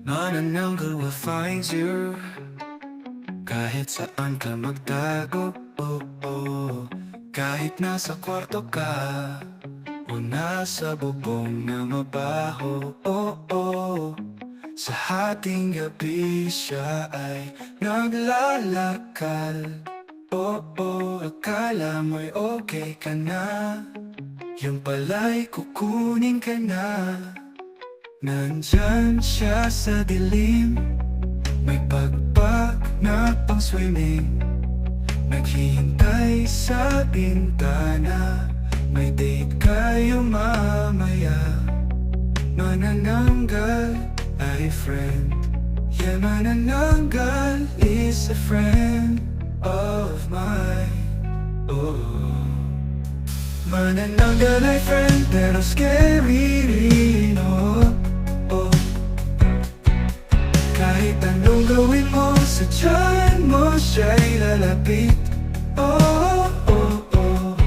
Manananggal will find you kahit saan ka magtago, oh, oh. Kahit nasa kwarto ka o nasa bubong na mabaho, oh, oh. Sa hating gabi siya ay naglalakal, oh, oh. Akala mo'y okay ka na, yung pala'y kukunin ka na. Nandyan siya sa dilim, may pagpag na pang swimming, naghihintay sa bintana. May date kayo mamaya. Manananggal ay friend, yeah, manananggal is a friend of mine, oh. Manananggal ay friend pero scary rin, oh, oh. Kahit anong gawin mo, sa tiyan mo siya'y lalapit, oh, oh, oh.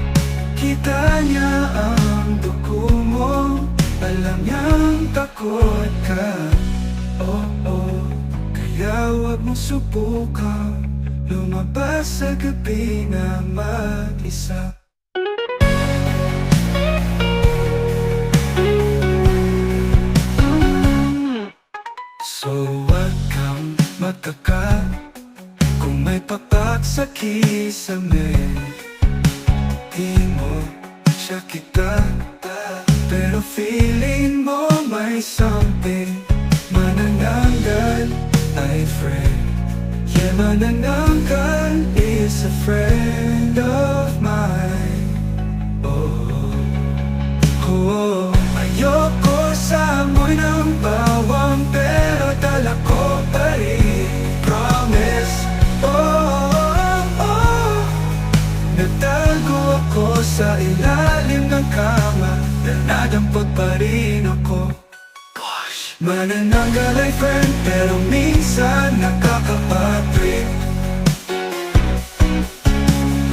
Kita niya ang dugo mo, alam niyang takot ka, oh, oh. Kaya huwag mong subukan lumabas sa gabi na mag-isa. So wag kang magtaka kung may papak sa kisame. Di mo siya kita, pero feeling mo may something. Manananggal ay friend, yeah, manananggal is a friend of mine, oh, oh. Ayoko sa amoy ng bawang pero dala ko pa rin, promise, oh, oh, oh. Nagtago ako sa ilalim ng kama, nadampot pa rin ako. Gosh. Manananggal ay friend pero minsan nakakapatrip,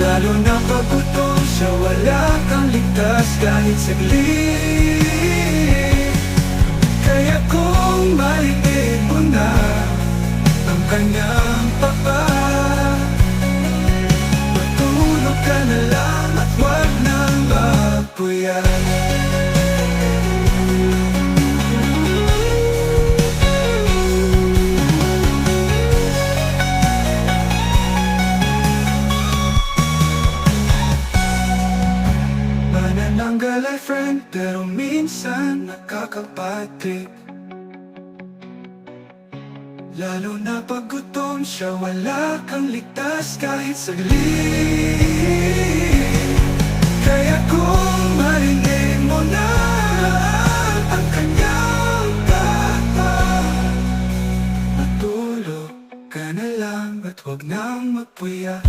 lalo na pag gutom siya, wala kang ligtas kahit saglit. Kaya kung marinig mo na ang kanyang papa, matulog ka na lang at wag nang magpuyat. Manananggal ay friend pero minsan nakakapatik, lalo na pag gutom siya, wala kang ligtas kahit saglit. Kaya kung marinig mo na ang kanyang kata, matulog ka na lang at huwag nang magpuyat.